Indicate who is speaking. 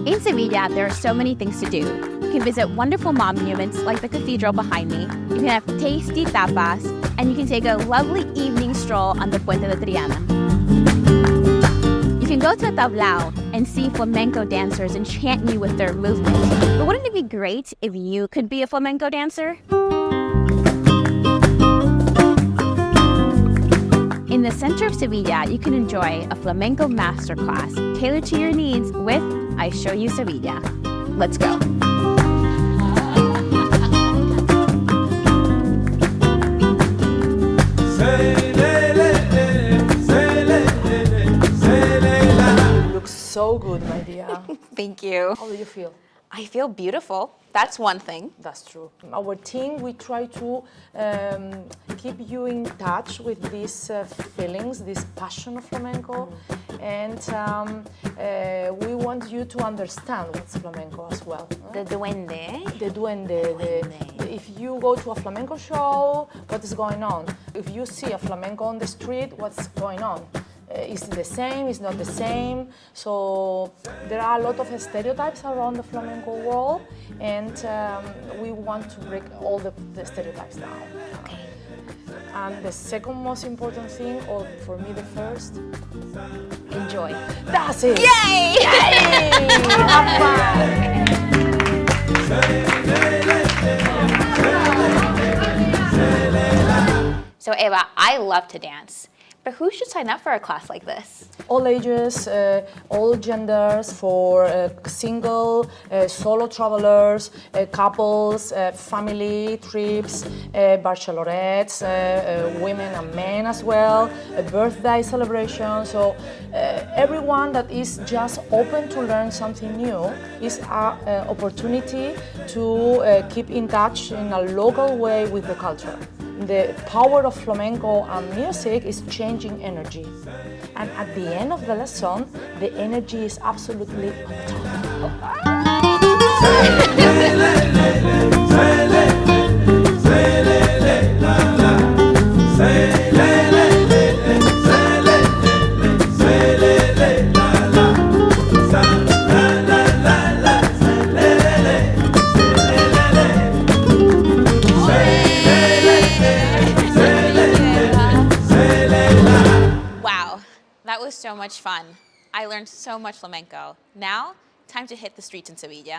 Speaker 1: In Sevilla, there are so many things to do. You can visit wonderful monuments like the cathedral behind me, you can have tasty tapas, and you can take a lovely evening stroll on the Puente de Triana. You can go to a tablao and see flamenco dancers enchant you with their movement. But wouldn't it be great if you could be a flamenco dancer? In the center of Sevilla, you can enjoy a flamenco masterclass tailored to your needs with I Show You Sevilla. Let's go.
Speaker 2: Looks so good, my dear.
Speaker 1: Thank you.
Speaker 2: How do you feel?
Speaker 1: I feel beautiful. That's one thing.
Speaker 2: That's true. Our team, we try to keep you in touch with these feelings, this passion of flamenco, and we want you to understand what's flamenco as well.
Speaker 1: The duende.
Speaker 2: The duende. If you go to a flamenco show, what is going on? If you see a flamenco on the street, what's going on? Is it the same? Is not the same? So there are a lot of stereotypes around the flamenco world, and we want to break all the stereotypes down.
Speaker 1: Okay.
Speaker 2: And the second most important thing, or for me the first,
Speaker 1: Enjoy.
Speaker 2: that's it!
Speaker 1: Yay!
Speaker 2: Yay! Have fun!
Speaker 1: So Eva, I love to dance, but who should sign up for a class like this?
Speaker 2: All ages, all genders, for single, solo travelers, couples, family trips, bachelorettes, women and men as well, a birthday celebration. So everyone that is just open to learn something new is an opportunity to keep in touch in a local way with the culture. The power of flamenco and music is changing energy. And at the end of the lesson, the energy is absolutely on top.
Speaker 1: That was so much fun. I learned so much flamenco. Now, time to hit the streets in Sevilla.